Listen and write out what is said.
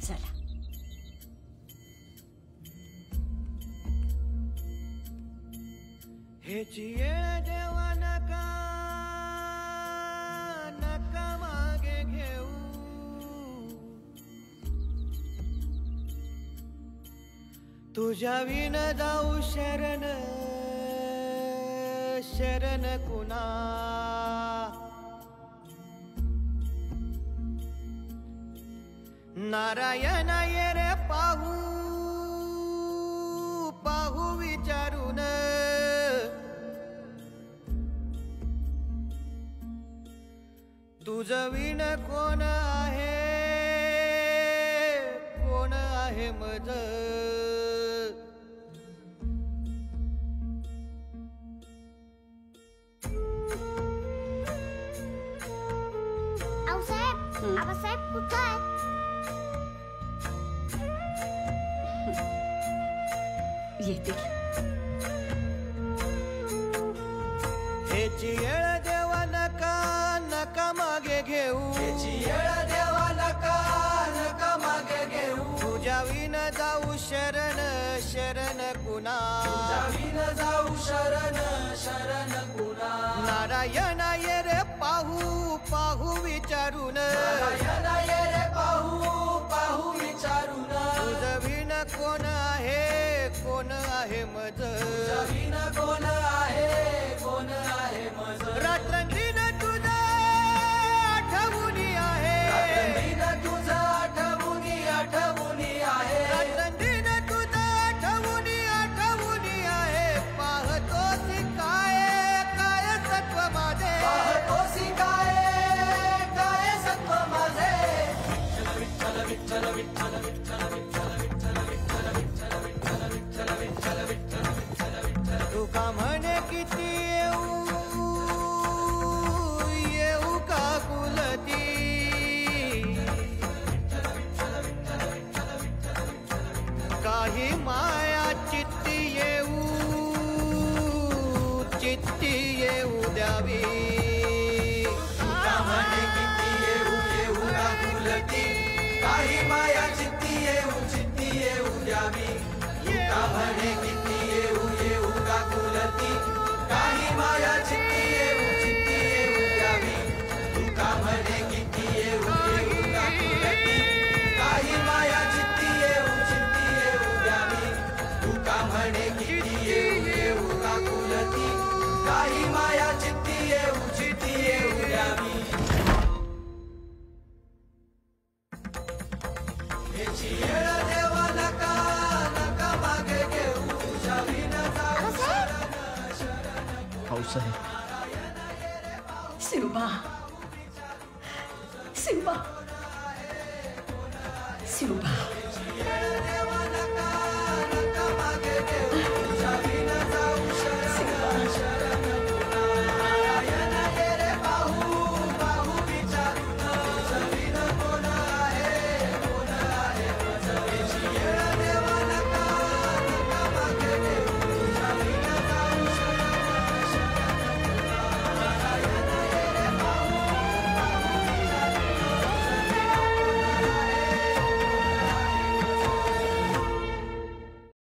चला. हेची येळ देवा नका नका मागे घेऊ. तुझ्या विन जाऊ शरण शरण कुणा. नारायण ये रे पाहू पाहू विचारून. तुझ विण कोण आहे कोण आहे मज. आऊसाहेब आबासाहेब कुठं आहे? येतील. हेची येळ देवा नका नका मागे घेऊ. हेची येळ देवा नका नका मागे घेऊ. तुझ्या विन जाऊ शरण शरण कुणा. तुझ्या विन जाऊ शरण शरण कुणा. नारायण ये रे पाहू पाहू विचारून. नारायण ये रे पाहू पाहू विचारून. तुझ विन कोण आहे कोण आहे मज. तुझ विन कोण आहे कोण आहे मज. रात्रंदिन तुझा आठवणी आहे. रात्रंदिन तुझा आठवणी आठवणी आहे. रात्रंदिन तुझा आठवणी आठवणी आहे. पाहतोसी काय काय सत्व माझे. पाहतोसी काय काय सत्व माझे. विठ्ठल विठ्ठल विठ्ठल विठ्ठल विठ्ठल विठ्ठल विठ्ठल विठ्ठल विठ्ठल विठ्ठल विठ्ठल विठ्ठल. तुका म्हणे किती येऊ का कुलती. काही माया चित्ती येऊ द्यावी. तुका म्हणे किती येऊ का कुलती. काही माया चित्ती येऊ द्यावी. तुका म्हणे किती येऊ का कुलती. काही माया चित्ती येऊ द्यावी. तुका म्हणे किती येऊ का कुलती. काही माया चित्ती येऊ द्यावी. तुका म्हणे किती येऊ का कुलती. काही माया चित्ती येऊ द्यावी. हेची येळ देवा नका नका मागे घेऊ. तुझ्या विन जाऊ शरण शरण. आऊसाहेब शिवबा शिवबा शिवबा.